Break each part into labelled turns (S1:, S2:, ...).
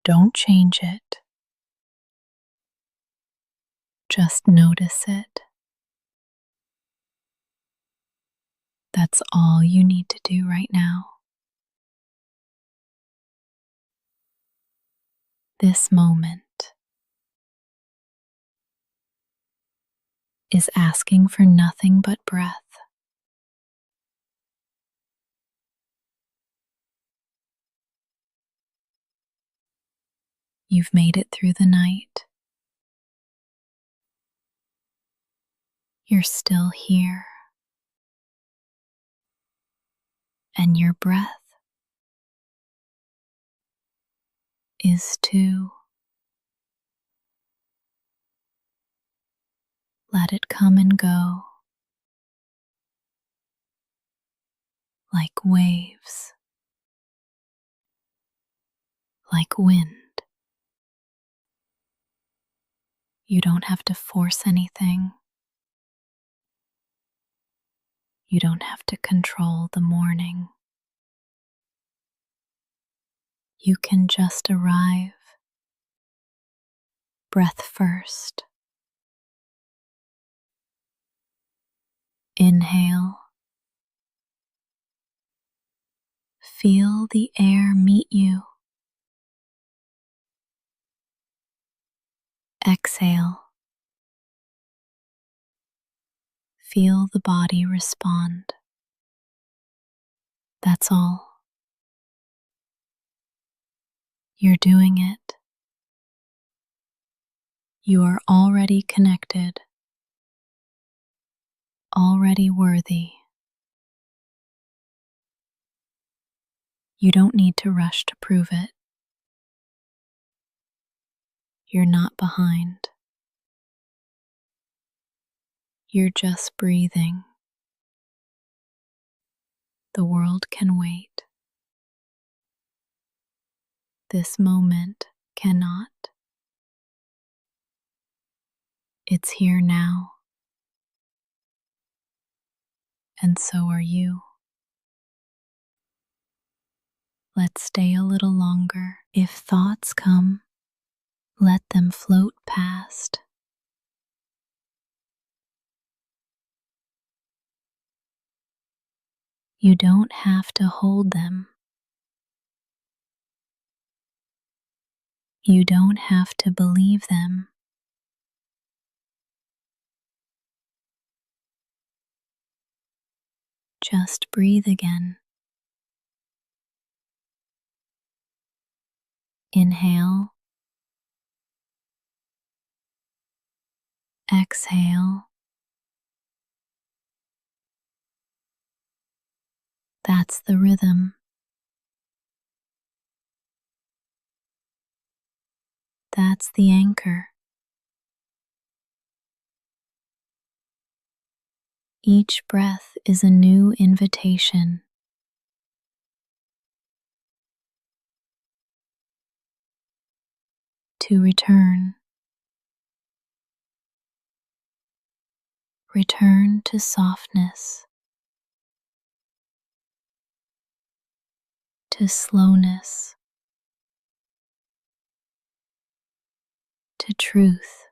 S1: Don't change it. Just notice it. That's all you need to do right now. This moment is asking for nothing but breath. You've made it through the night. You're still here. And your breath is too. Let it come and go like waves, like wind. You don't have to force anything. You don't have to control the morning. You can just arrive. Breath first. Inhale. Feel the air meet you. Exhale. Feel the body respond. That's all. You're doing it. You are already connected, already worthy. You don't need to rush to prove it. You're not behind. You're just breathing. The world can wait. This moment cannot. It's here now. And so are you. Let's stay a little longer. If thoughts come, let them float past. You don't have to hold them. You don't have to believe them. Just breathe again. Inhale. Exhale. That's the rhythm. That's the anchor. Each breath is a new invitation. To return. Return to softness. To slowness. To truth.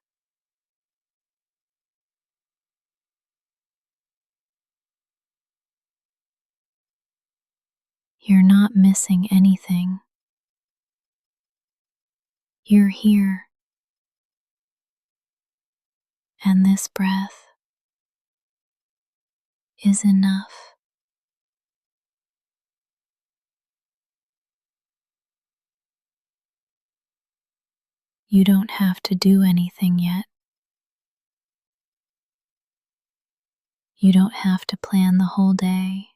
S1: You're not missing anything. You're here. And this breath is enough. You don't have to do anything yet. You don't have to plan the whole day.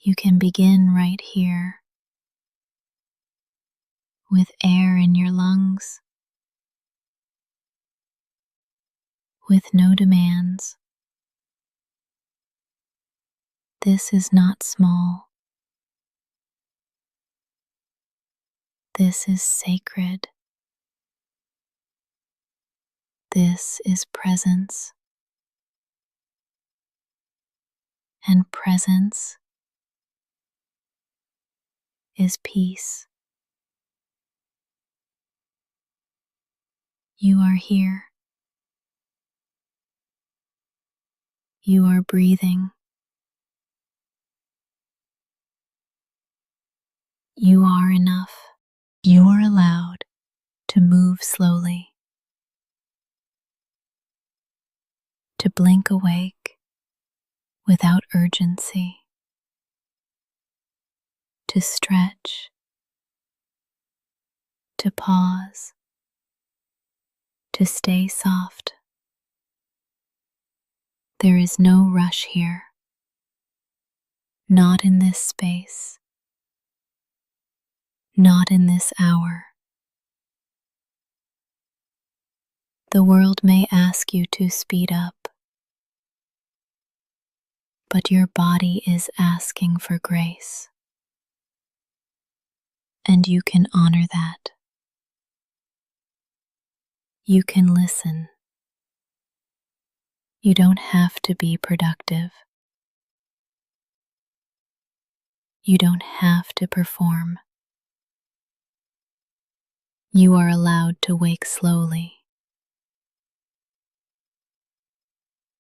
S1: You can begin right here, with air in your lungs, with no demands. This is not small. This is sacred. This is presence. And presence is peace. You are here. You are breathing. You are enough. You are allowed to move slowly, to blink awake without urgency, to stretch, to pause, to stay soft. There is no rush here, not in this space, not in this hour. The world may ask you to speed up, but your body is asking for grace, and you can honor that. You can listen. You don't have to be productive. You don't have to perform. You are allowed to wake slowly,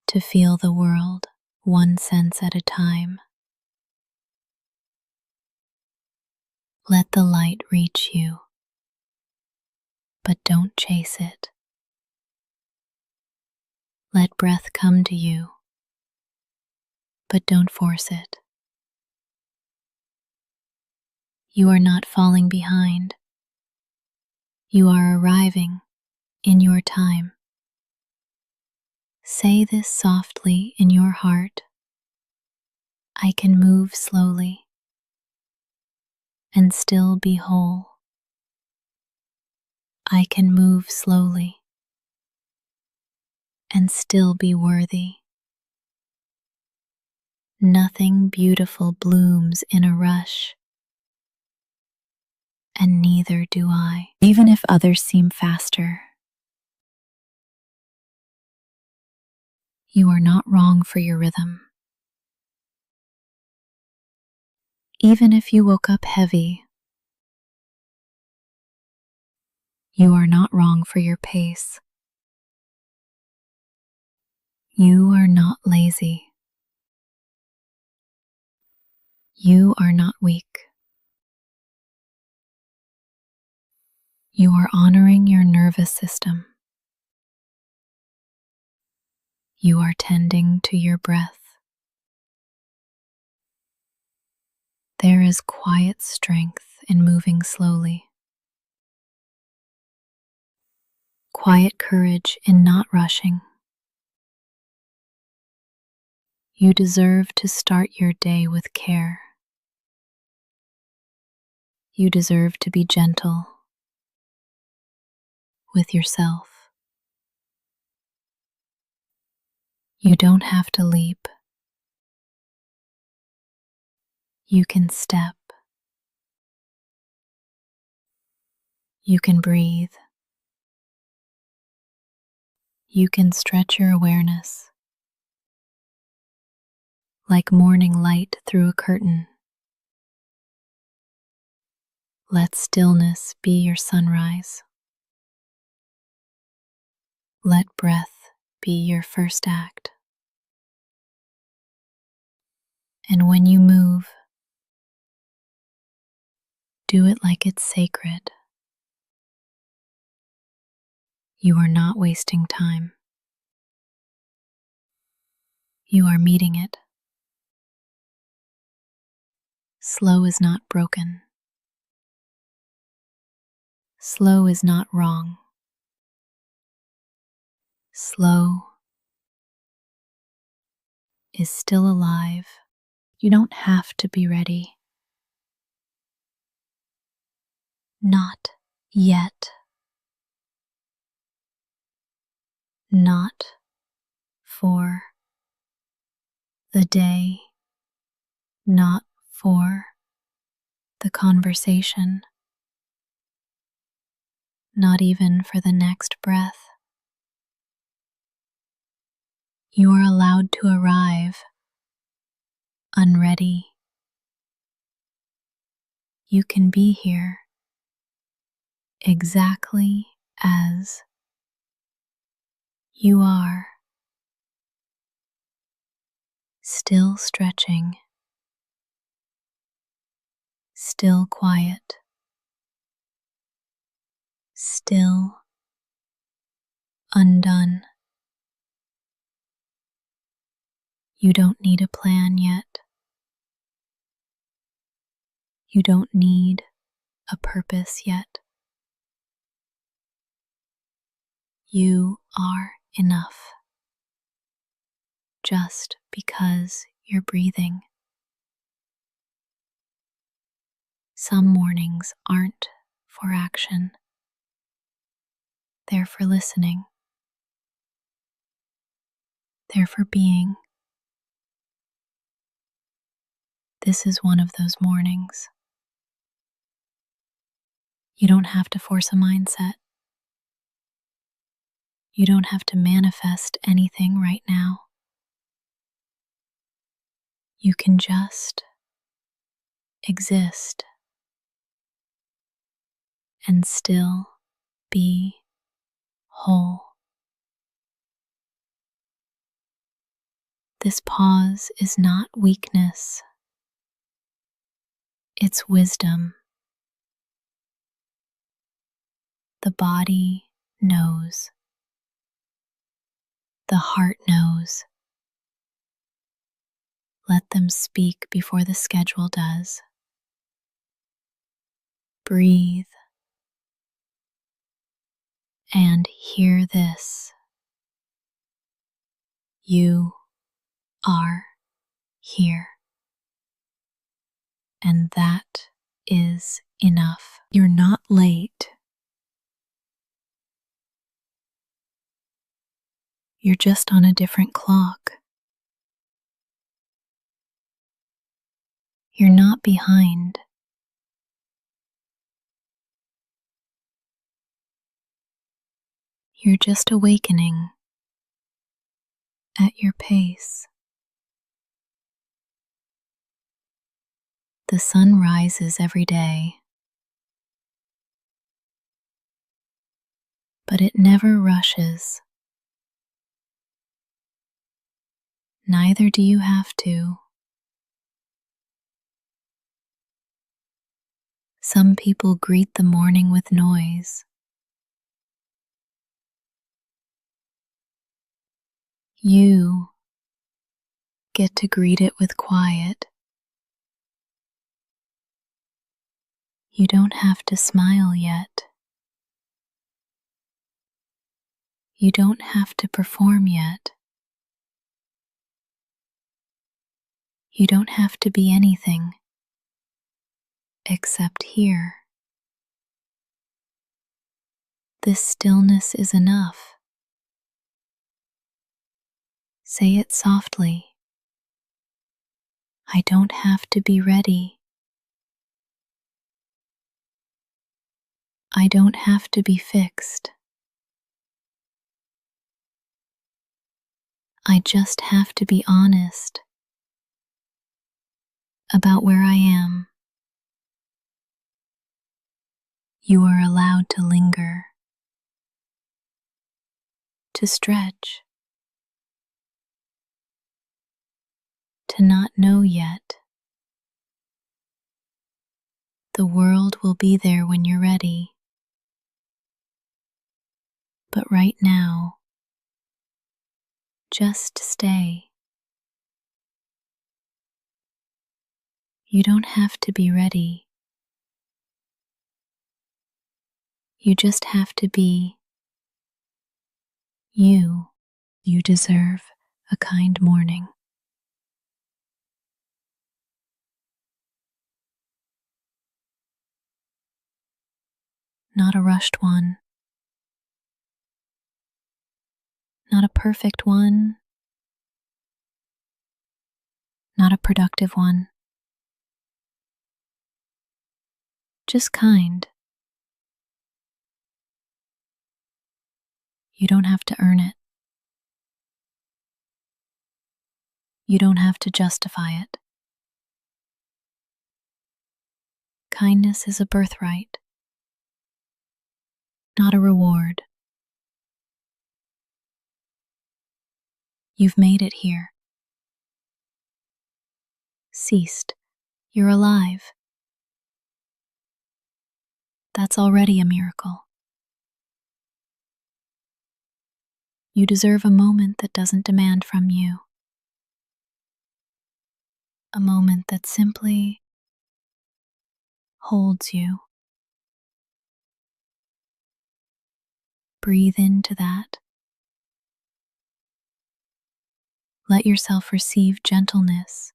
S1: to feel the world one sense at a time. Let the light reach you, but don't chase it. Let breath come to you, but don't force it. You are not falling behind. You are arriving in your time. Say this softly in your heart. I can move slowly and still be whole. I can move slowly and still be worthy. Nothing beautiful blooms in a rush, and neither do I, even if others seem faster. You are not wrong for your rhythm. Even if you woke up heavy, you are not wrong for your pace. You are not lazy. You are not weak. You are honoring your nervous system. You are tending to your breath. There is quiet strength in moving slowly. Quiet courage in not rushing. You deserve to start your day with care. You deserve to be gentle with yourself. You don't have to leap. You can step. You can breathe. You can stretch your awareness like morning light through a curtain. Let stillness be your sunrise. Let breath be your first act. And when you move, do it like it's sacred. You are not wasting time. You are meeting it. Slow is not broken. Slow is not wrong. Slow is still alive. You don't have to be ready. Not yet. Not for the day. Not for the conversation. Not even for the next breath. You are allowed to arrive unready. You can be here exactly as you are, still stretching, still quiet, still undone. You don't need a plan yet. You don't need a purpose yet. You are enough just because you're breathing. Some mornings aren't for action. They're for listening. They're for being. This is one of those mornings. You don't have to force a mindset. You don't have to manifest anything right now. You can just exist and still be whole. This pause is not weakness, it's wisdom. The body knows. The heart knows. Let them speak before the schedule does. Breathe and hear this. You are here. And that is enough. You're not late. You're just on a different clock. You're not behind. You're just awakening at your pace. The sun rises every day, but it never rushes. Neither do you have to. Some people greet the morning with noise. You get to greet it with quiet. You don't have to smile yet. You don't have to perform yet. You don't have to be anything except here. This stillness is enough. Say it softly. I don't have to be ready. I don't have to be fixed. I just have to be honest about where I am. You are allowed to linger, to stretch, to not know yet. The world will be there when you're ready. But right now, just stay. You don't have to be ready. You just have to be you. You deserve a kind morning. Not a rushed one. Not a perfect one. Not a productive one. Just kind. You don't have to earn it. You don't have to justify it. kindness is a birthright, not a reward. You've made it here. Ceased. You're alive. That's already a miracle. You deserve a moment that doesn't demand from you. A moment that simply holds you. Breathe into that. Let yourself receive gentleness,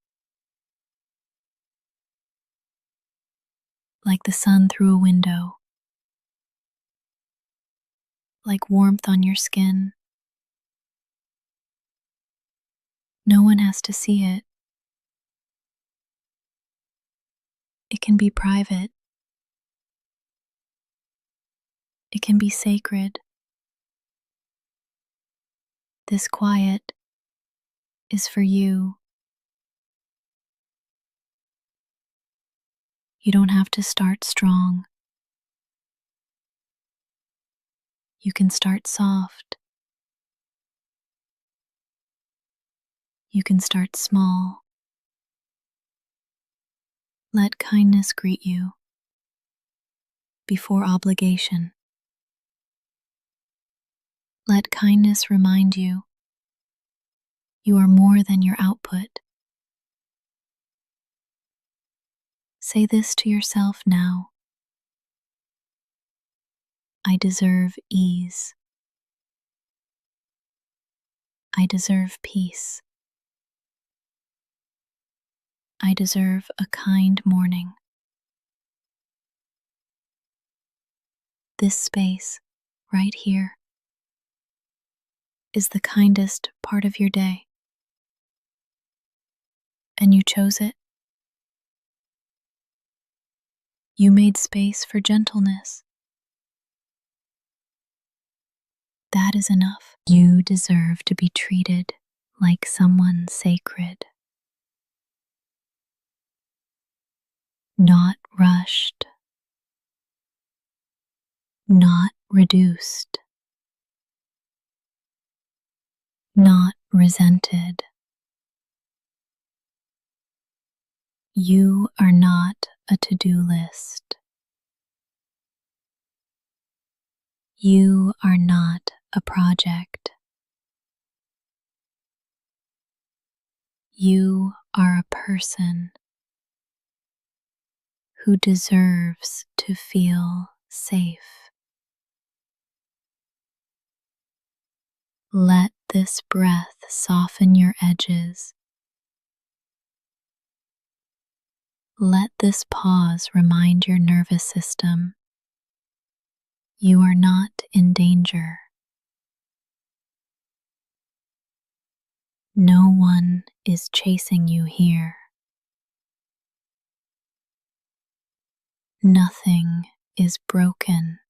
S1: like the sun through a window, like warmth on your skin. No one has to see it. It can be private. It can be sacred. This quiet is for you. You don't have to start strong. You can start soft. You can start small. Let kindness greet you before obligation. Let kindness remind you you are more than your output. Say this to yourself now. I deserve ease. I deserve peace. I deserve a kind morning. This space, right here, is the kindest part of your day. And you chose it. You made space for gentleness. That is enough. You deserve to be treated like someone sacred. Not rushed. Not reduced. Not resented. You are not a to-do list. You are not a project. You are a person who deserves to feel safe. Let this breath soften your edges. Let this pause remind your nervous system you are not in danger. No one is chasing you here. Nothing is broken.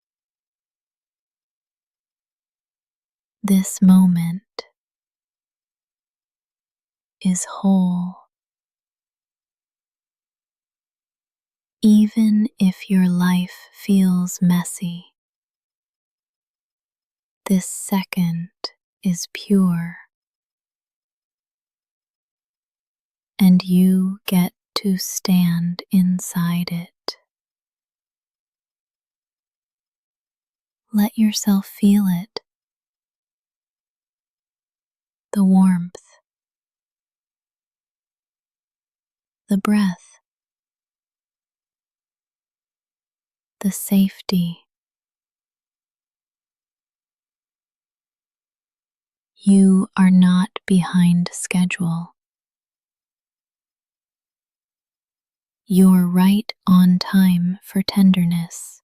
S1: This moment is whole. Even if your life feels messy, this second is pure. And you get to stand inside it. Let yourself feel it. The warmth, the breath, the safety. You are not behind schedule. You're right on time for tenderness.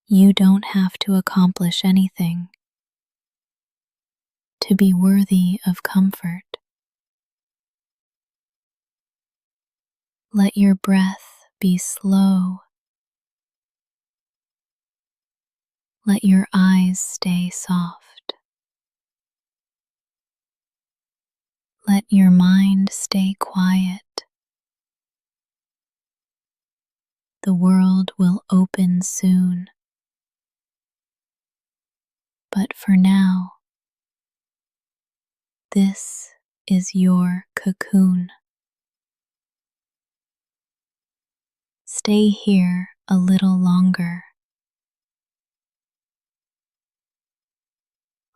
S1: You don't have to accomplish anything to be worthy of comfort. Let your breath be slow. Let your eyes stay soft. Let your mind stay quiet. the world will open soon. But for now, this is your cocoon. Stay here a little longer.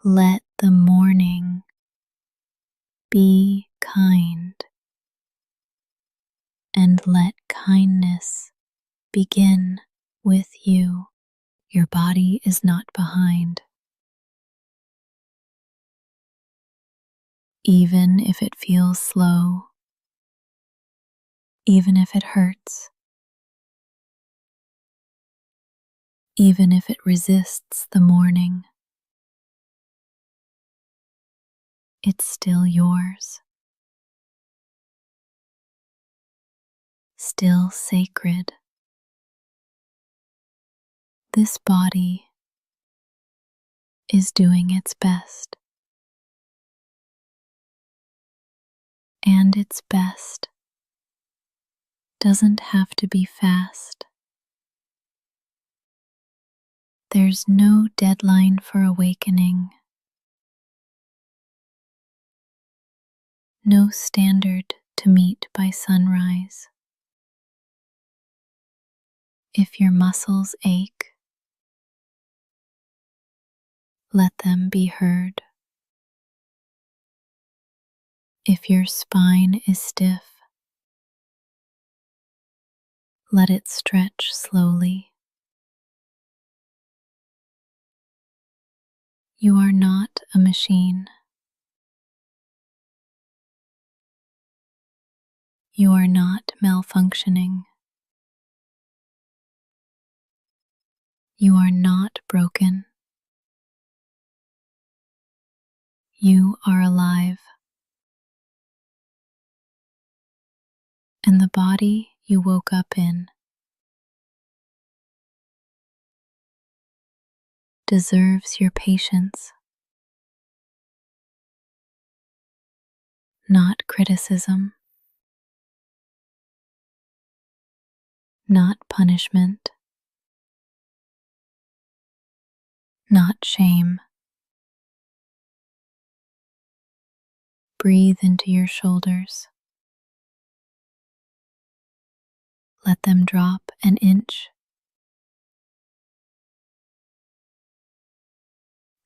S1: Let the morning be kind, and let kindness begin with you. Your body is not behind. Even if it feels slow, even if it hurts, even if it resists the morning, it's still yours, still sacred. This body is doing its best, and its best doesn't have to be fast. There's no deadline for awakening, no standard to meet by sunrise. If your muscles ache, let them be heard. If your spine is stiff, let it stretch slowly. You are not a machine. You are not malfunctioning. You are not broken. You are alive. And the body you woke up in deserves your patience, not criticism, not punishment, not shame. Breathe into your shoulders. Let them drop an inch.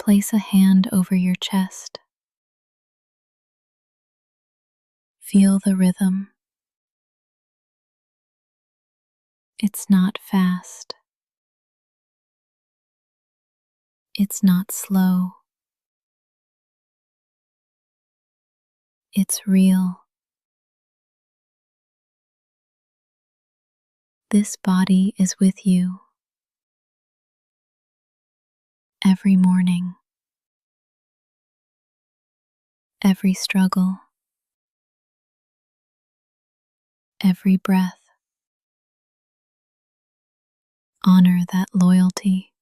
S1: Place a hand over your chest. Feel the rhythm. It's not fast. It's not slow. It's real. This body is with you every morning, every struggle, every breath. Honor that loyalty.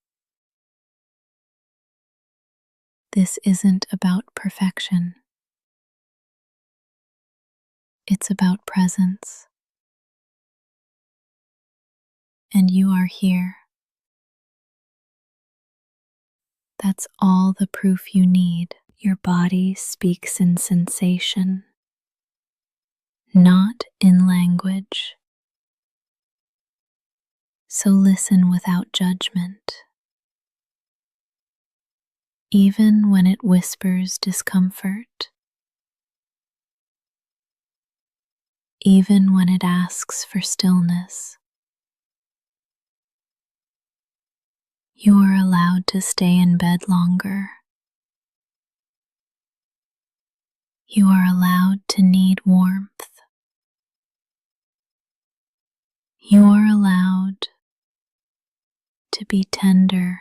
S1: This isn't about perfection. It's about presence. And you are here. That's all the proof you need. Your body speaks in sensation, not in language. So listen without judgment. Even when it whispers discomfort, even when it asks for stillness, you are allowed to stay in bed longer. You are allowed to need warmth. You are allowed to be tender.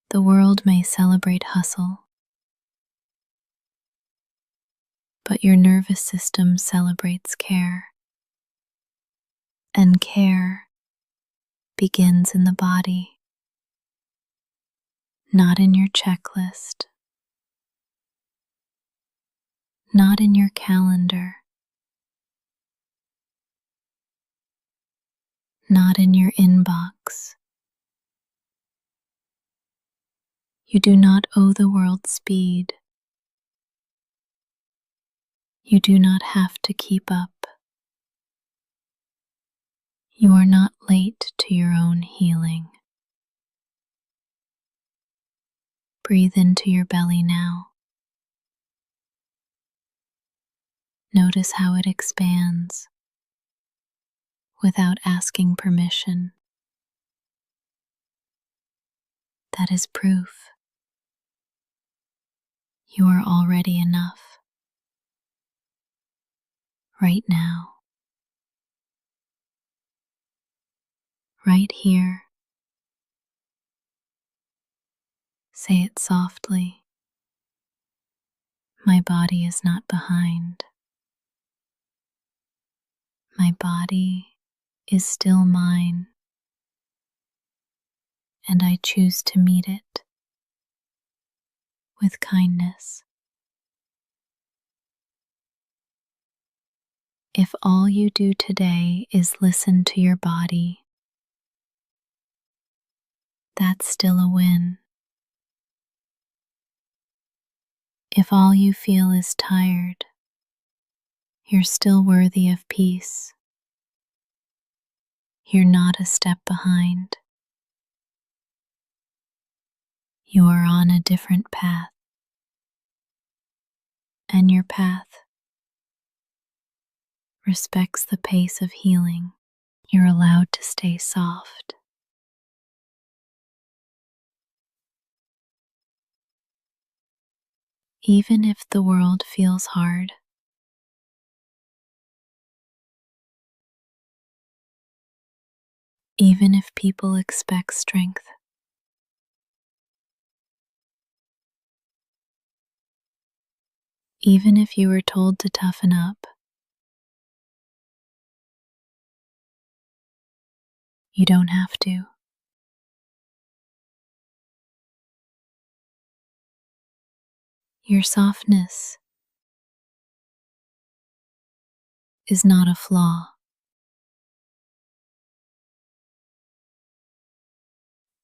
S1: The world may celebrate hustle, but your nervous system celebrates care. And care begins in the body, not in your checklist, not in your calendar, not in your inbox. You do not owe the world speed. You do not have to keep up. You are not late to your own healing. Breathe into your belly now. Notice how it expands without asking permission. That is proof you are already enough right now, right here. Say it softly. My body is not behind. My body is still mine, and I choose to meet it with kindness. If all you do today is listen to your body, that's still a win. If all you feel is tired, you're still worthy of peace. You're not a step behind. You are on a different path, and your path respects the pace of healing. You're allowed to stay soft. Even if the world feels hard, even if people expect strength, even if you were told to toughen up, you don't have to. Your softness is not a flaw.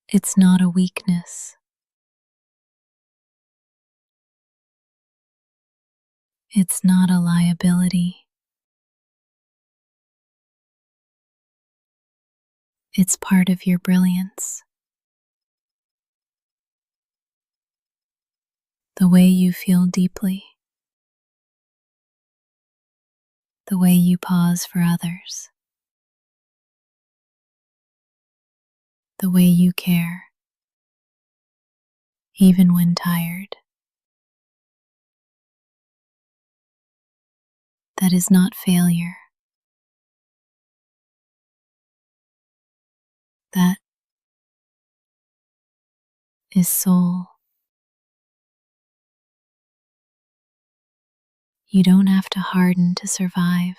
S1: It's not a weakness. It's not a liability. It's part of your brilliance. The way you feel deeply, the way you pause for others, the way you care, even when tired. That is not failure. That is soul. You don't have to harden to survive.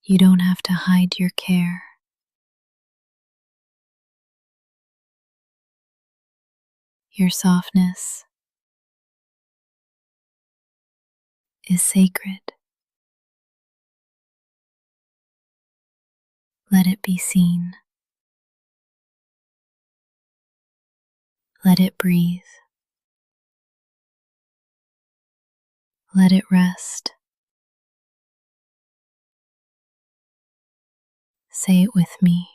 S1: You don't have to hide your care. Your softness is sacred. Let it be seen. Let it breathe. Let it rest. Say it with me.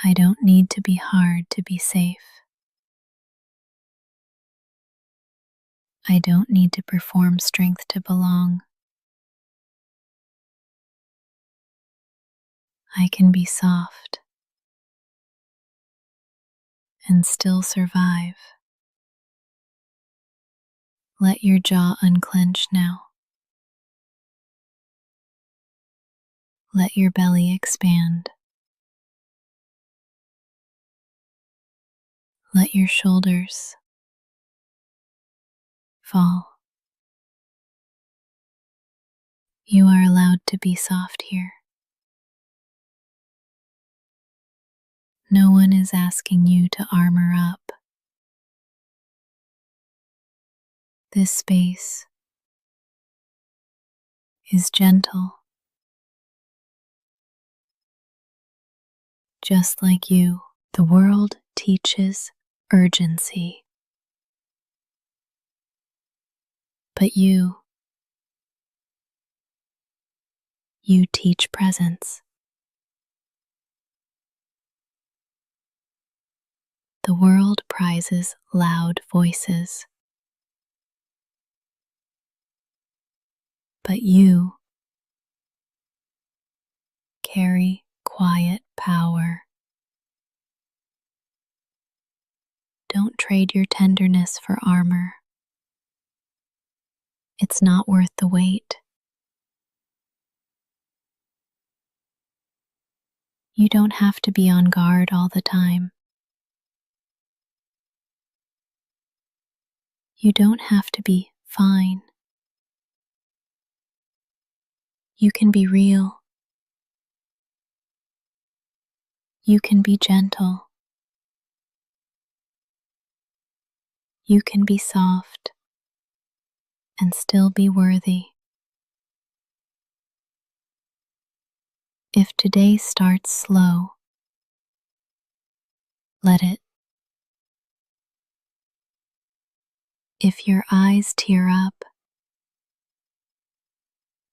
S1: I don't need to be hard to be safe. I don't need to perform strength to belong. I can be soft and still survive. Let your jaw unclench now. Let your belly expand. Let your shoulders fall. You are allowed to be soft here. No one is asking you to armor up. This space is gentle, just like you. The world teaches urgency, but you teach presence. The world prizes loud voices, but you carry quiet power. Don't trade your tenderness for armor. It's not worth the weight. You don't have to be on guard all the time. You don't have to be fine. You can be real. You can be gentle. You can be soft and still be worthy. If today starts slow, let it. If your eyes tear up,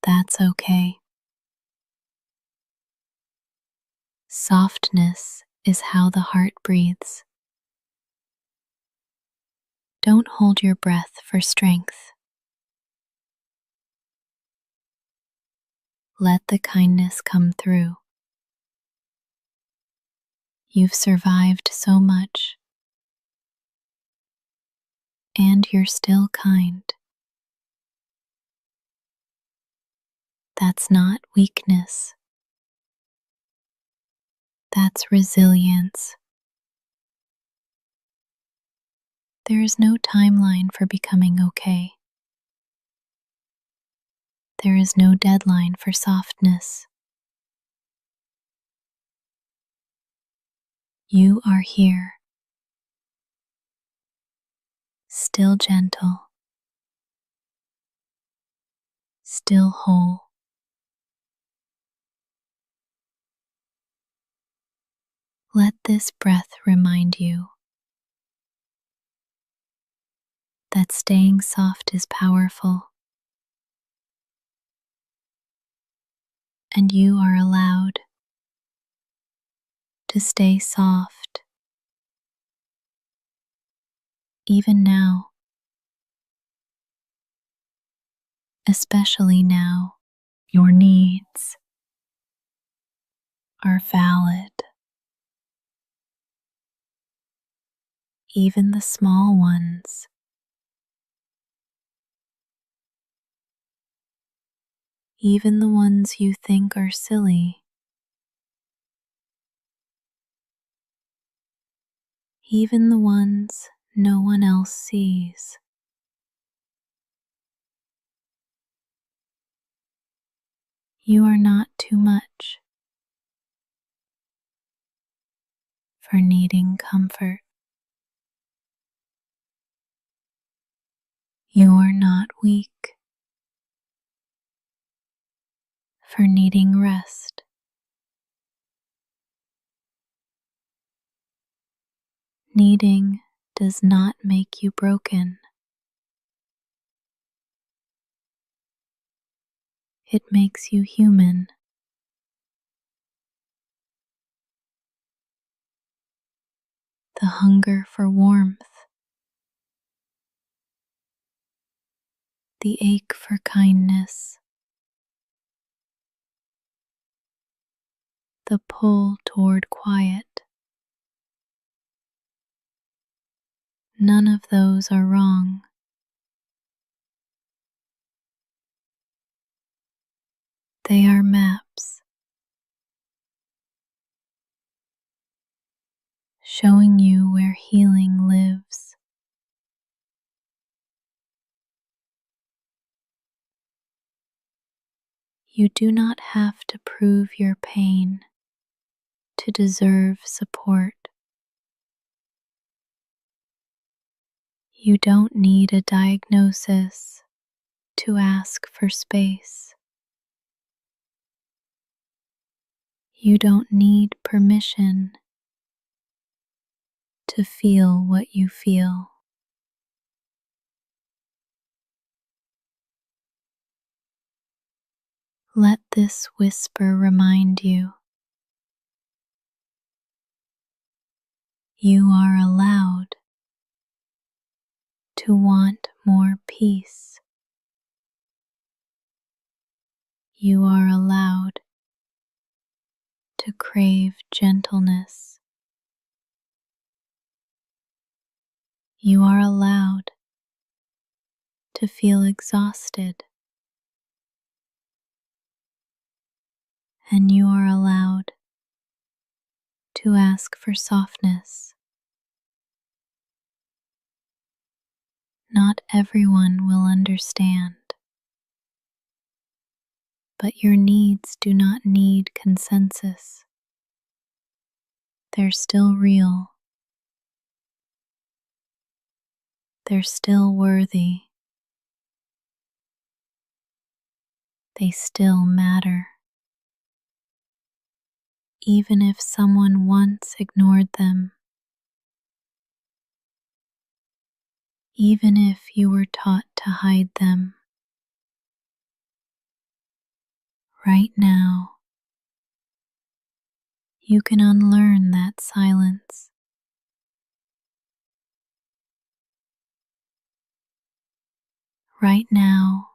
S1: that's okay. Softness is how the heart breathes. Don't hold your breath for strength. Let the kindness come through. You've survived so much, and you're still kind. That's not weakness. That's resilience. There is no timeline for becoming okay. There is no deadline for softness. You are here, still gentle, still whole. Let this breath remind you that staying soft is powerful, and you are allowed to stay soft even now, especially now. Your needs are valid, even the small ones. Even the ones you think are silly. Even the ones no one else sees. You are not too much for needing comfort. You are not weak for needing rest. Needing does not make you broken. It makes you human. The hunger for warmth, the ache for kindness, the pull toward quiet. None of those are wrong. They are maps showing you where healing lives. You do not have to prove your pain to deserve support. You don't need a diagnosis to ask for space. You don't need permission to feel what you feel. Let this whisper remind you you are allowed to want more peace. You are allowed to crave gentleness. You are allowed to feel exhausted. And you are allowed to ask for softness. Not everyone will understand, but your needs do not need consensus. They're still real. They're still worthy. They still matter. Even if someone once ignored them, even if you were taught to hide them, right now you can unlearn that silence. Right now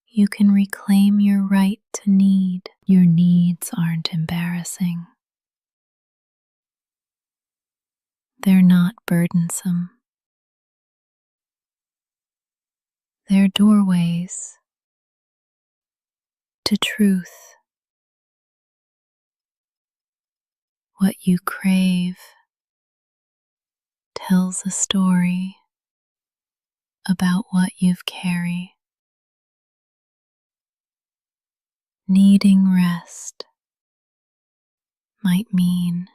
S1: you can reclaim your right to need. Your needs aren't embarrassing. They're not burdensome. They're doorways to truth. What you crave tells a story about what you've carried. Needing rest might mean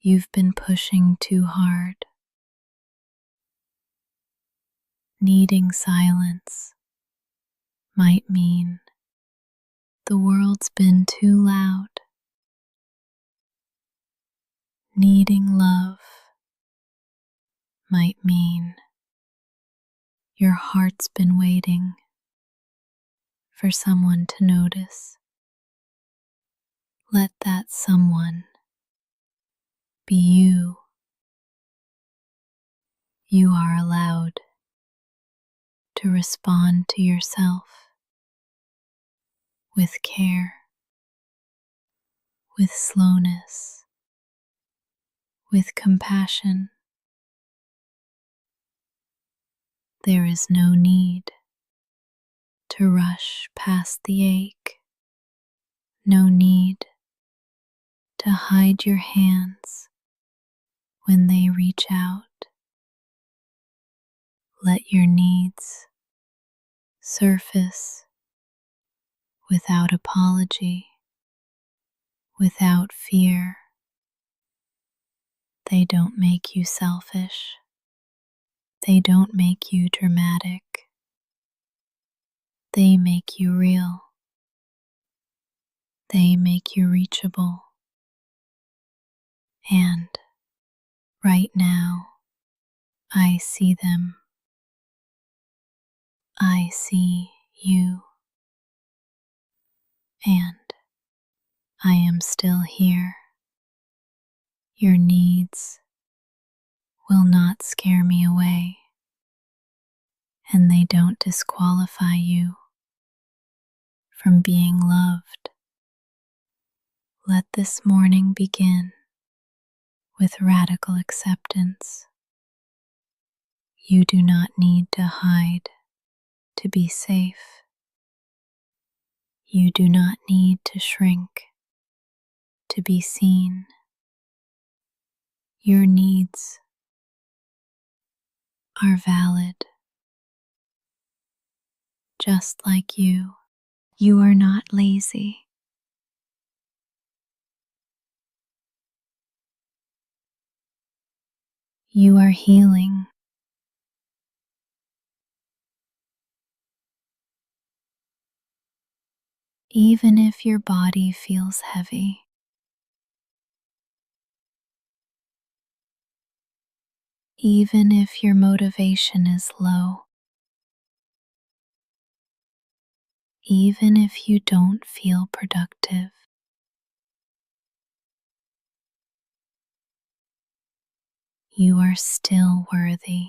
S1: you've been pushing too hard. Needing silence might mean the world's been too loud. Needing love might mean your heart's been waiting for someone to notice. Let that someone be you. You are allowed to respond to yourself with care, with slowness, with compassion. There is no need to rush past the ache, no need to hide your hands when they reach out. Let your needs surface without apology, without fear. They don't make you selfish. They don't make you dramatic. They make you real. They make you reachable. And right now, I see them. I see you. And I am still here. Your needs will not scare me away, and they don't disqualify you from being loved. Let this morning begin with radical acceptance. You do not need to hide to be safe. You do not need to shrink to be seen. Your needs are valid, just like you. You are not lazy. You are healing. even if your body feels heavy. Even if your motivation is low. Even if you don't feel productive. You are still worthy.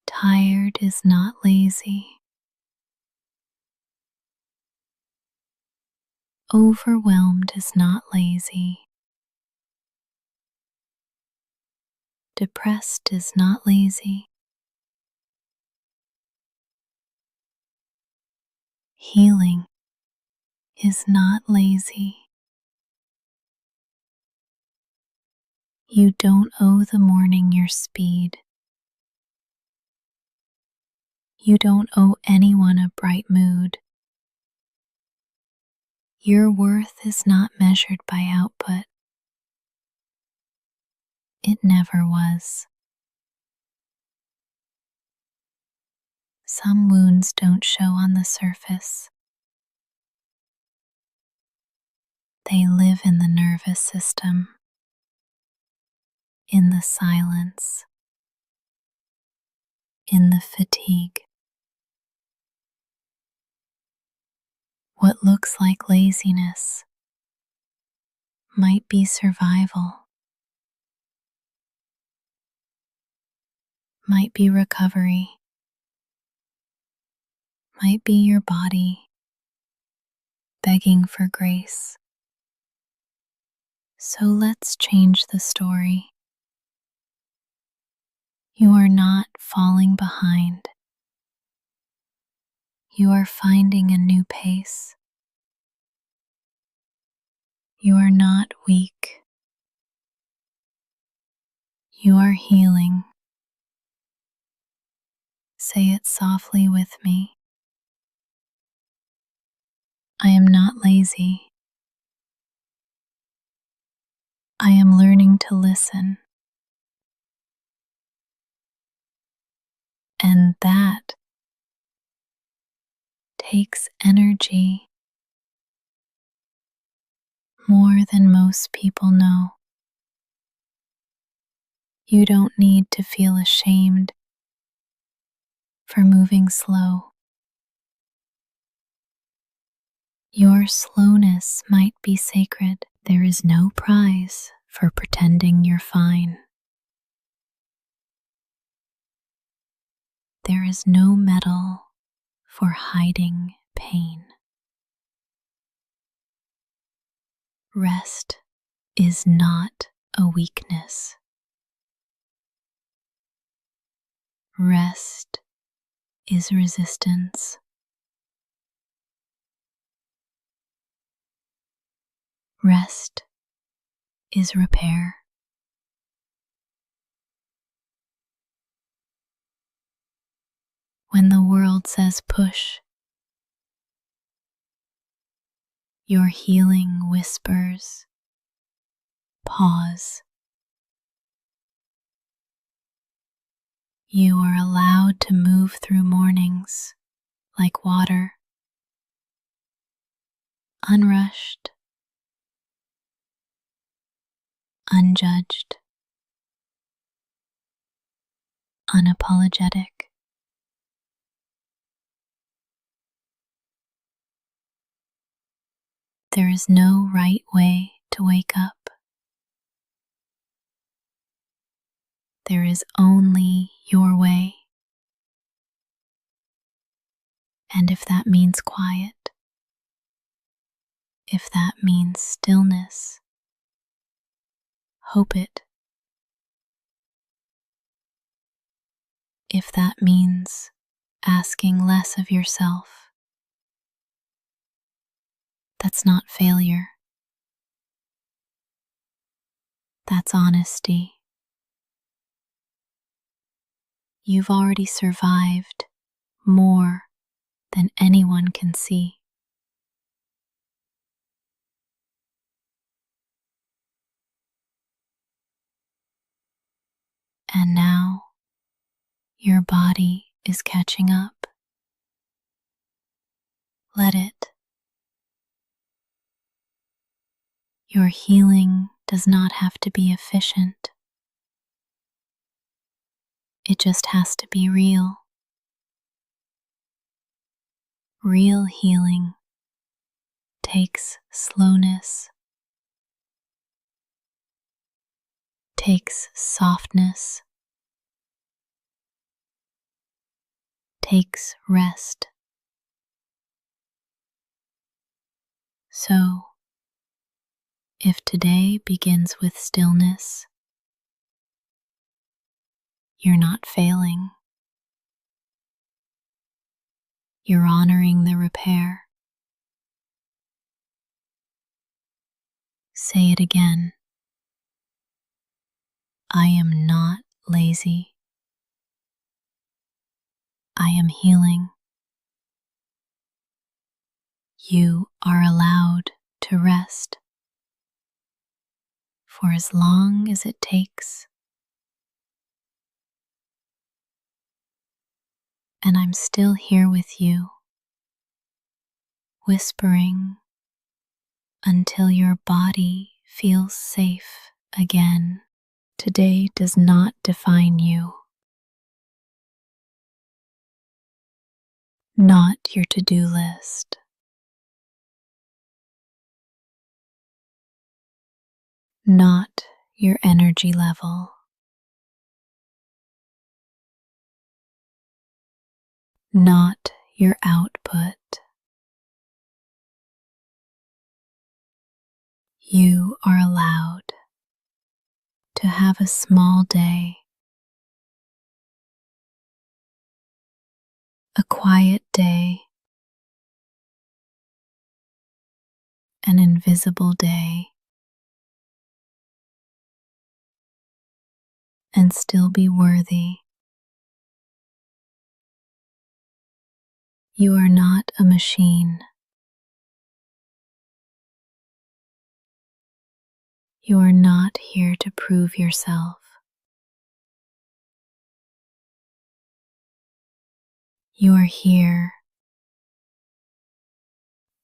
S1: Tired is not lazy. Overwhelmed is not lazy. Depressed is not lazy. Healing is not lazy. You don't owe the morning your speed. You don't owe anyone a bright mood. Your worth is not measured by output. It never was. Some wounds don't show on the surface. They live in the nervous system, in the silence, in the fatigue. What looks like laziness might be survival, might be recovery, might be your body begging for grace. So let's change the story. You are not falling behind. You are finding a new pace. You are not weak. You are healing. Say it softly with me. I am not lazy. I am learning to listen. And that takes energy more than most people know. You don't need to feel ashamed for moving slow. Your slowness might be sacred. There is no prize for pretending you're fine. There is no medal for hiding pain. Rest is not a weakness. Rest is resistance. Rest is repair. When the world says push, your healing whispers, pause. You are allowed to move through mornings like water, unrushed, unjudged, unapologetic. There is no right way to wake up. There is only your way. And if that means quiet, if that means stillness, hope it. If that means asking less of yourself, that's not failure. That's honesty. You've already survived more than anyone can see. And now your body is catching up. Let it. Your healing does not have to be efficient. It just has to be real. Real healing takes slowness, takes softness, takes rest. So, if today begins with stillness, you're not failing. You're honoring the repair. Say it again. I am not lazy. I am healing. You are allowed to rest for as long as it takes. And I'm still here with you, whispering until your body feels safe again. Today does not define you, not your to-do list, not your energy level, not your output. You are allowed to have a small day, a quiet day, an invisible day, and still be worthy. You are not a machine. You are not here to prove yourself. You are here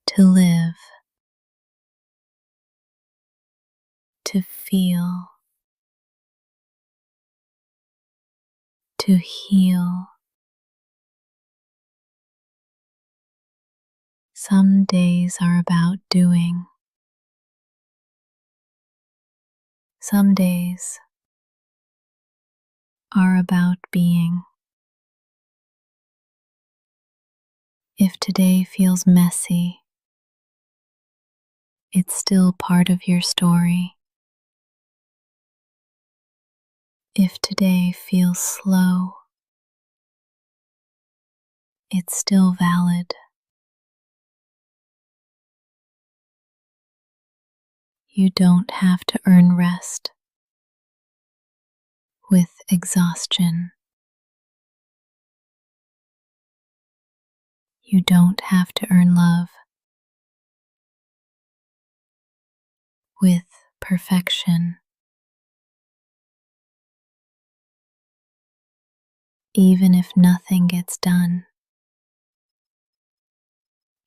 S1: to live, to feel, to heal. Some days are about doing. Some days are about being. If today feels messy, it's still part of your story. If today feels slow, it's still valid. You don't have to earn rest with exhaustion. You don't have to earn love with perfection. Even if nothing gets done,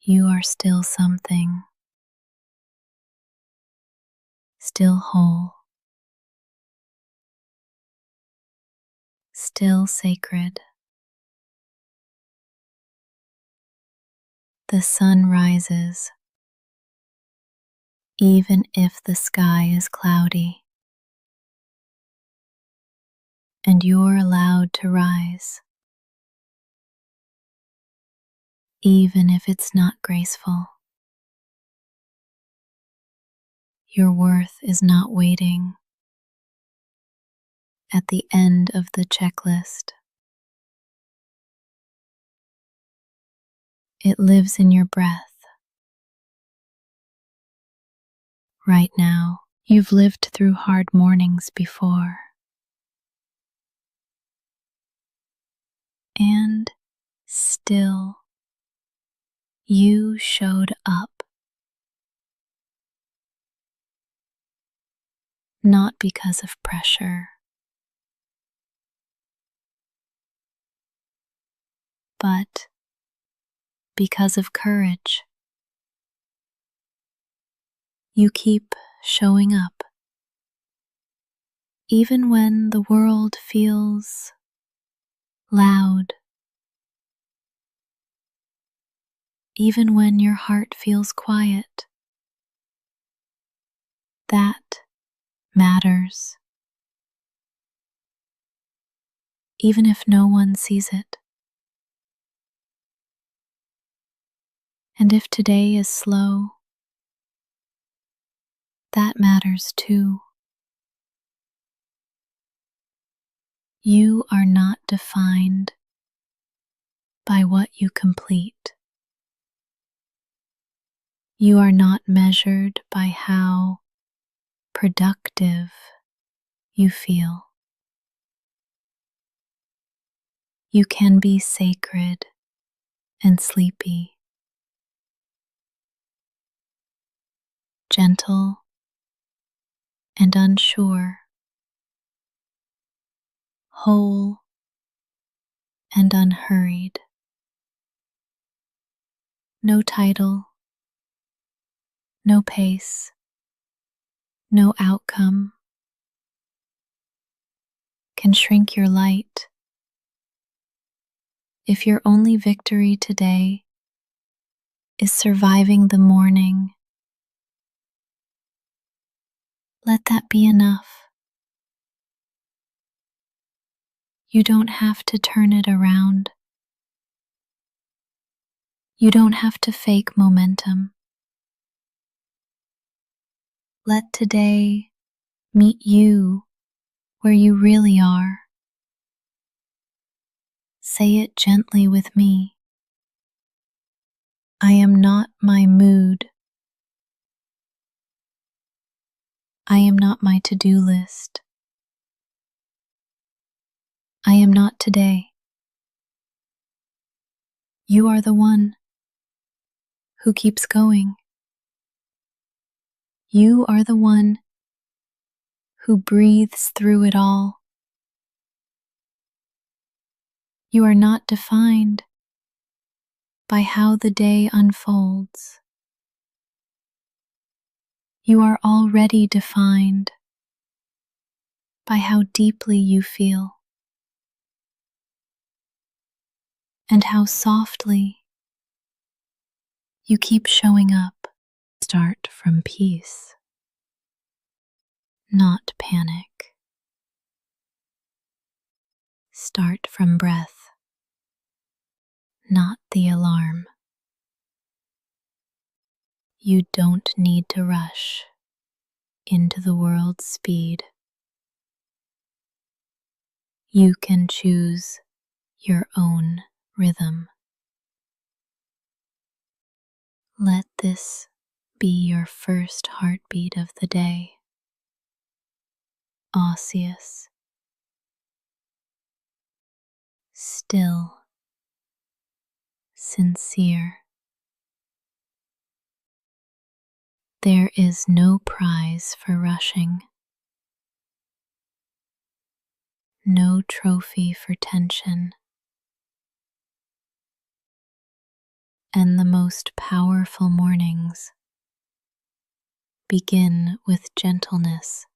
S1: you are still something, still whole, still sacred. The sun rises, even if the sky is cloudy, and you're allowed to rise, even if it's not graceful. Your worth is not waiting at the end of the checklist. It lives in your breath. Right now, you've lived through hard mornings before. And still, you showed up. Not because of pressure, but because of courage. You keep showing up, even when the world feels loud, even when your heart feels quiet. That matters, even if no one sees it. And if today is slow, that matters too. You are not defined by what you complete. You are not measured by how productive you feel. You can be sacred and sleepy, gentle and unsure, whole and unhurried. No title, no pace, no outcome can shrink your light. If your only victory today is surviving the morning, let that be enough. You don't have to turn it around. You don't have to fake momentum. Let today meet you where you really are. Say it gently with me. I am not my mood. I am not my to-do list. I am not today. You are the one who keeps going. You are the one who breathes through it all. You are not defined by how the day unfolds. You are already defined by how deeply you feel and how softly you keep showing up. Start from peace, not panic. Start from breath, not the alarm. You don't need to rush into the world's speed. You can choose your own rhythm. Let this be your first heartbeat of the day. Osseous, still, sincere. There is no prize for rushing, no trophy for tension, and the most powerful mornings begin with gentleness.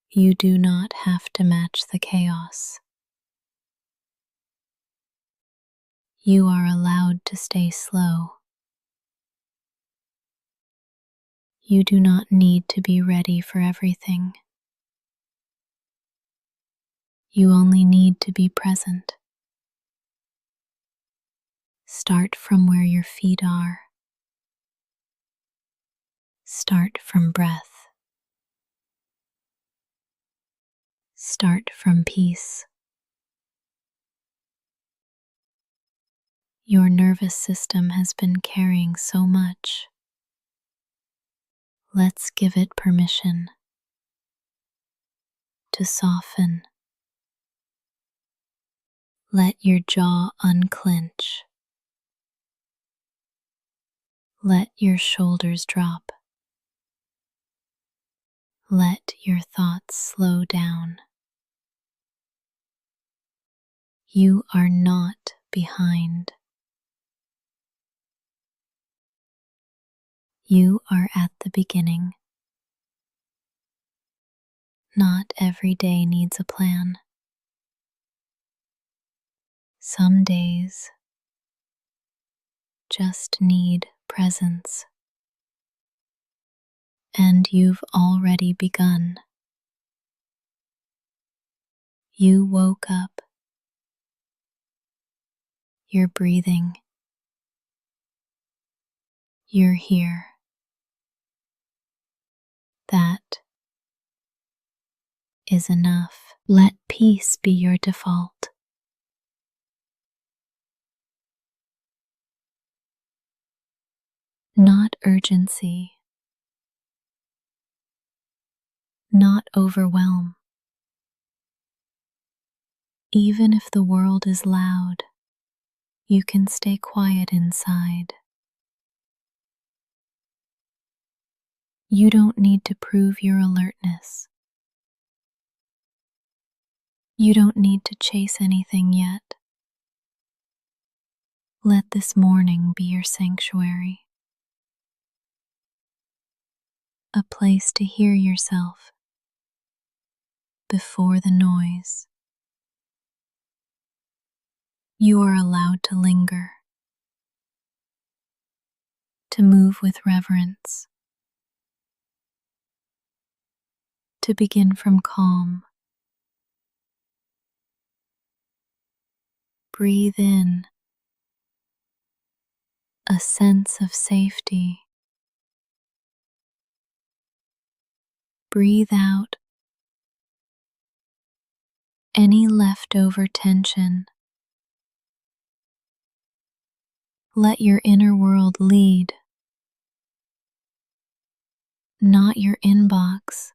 S1: You do not have to match the chaos. You are allowed to stay slow. You do not need to be ready for everything. You only need to be present. Start from where your feet are. Start from breath. Start from peace. Your nervous system has been carrying so much. Let's give it permission to soften. Let your jaw unclench. Let your shoulders drop. Let your thoughts slow down. You are not behind. You are at the beginning. Not every day needs a plan. Some days just need presence. And you've already begun. You woke up. You're breathing. You're here. That is enough. Let peace be your default. Not urgency. Not overwhelm. Even if the world is loud, you can stay quiet inside. You don't need to prove your alertness. You don't need to chase anything yet. Let this morning be your sanctuary. A place to hear yourself before the noise. You are allowed to linger, to move with reverence, to begin from calm. Breathe in a sense of safety. Breathe out any leftover tension. Let your inner world lead, not your inbox,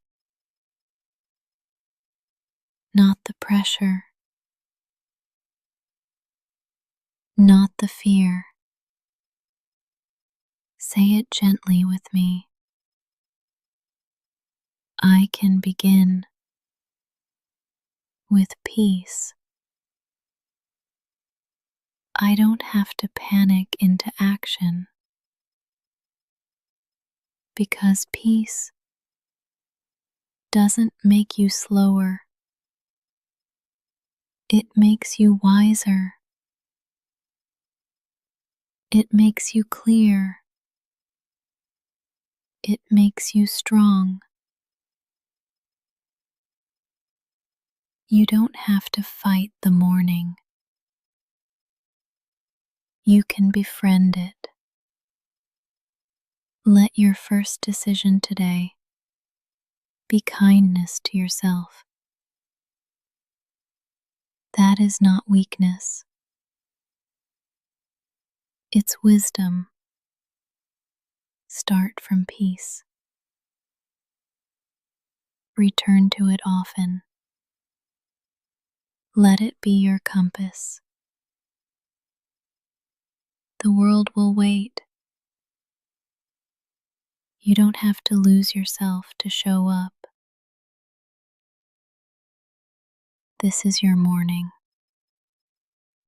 S1: not the pressure, not the fear. Say it gently with me. I can begin with peace. I don't have to panic into action, because peace doesn't make you slower. It makes you wiser. It makes you clear. It makes you strong. You don't have to fight the morning. You can befriend it. Let your first decision today be kindness to yourself. That is not weakness. It's wisdom. Start from peace. Return to it often. Let it be your compass. The world will wait. You don't have to lose yourself to show up. This is your morning.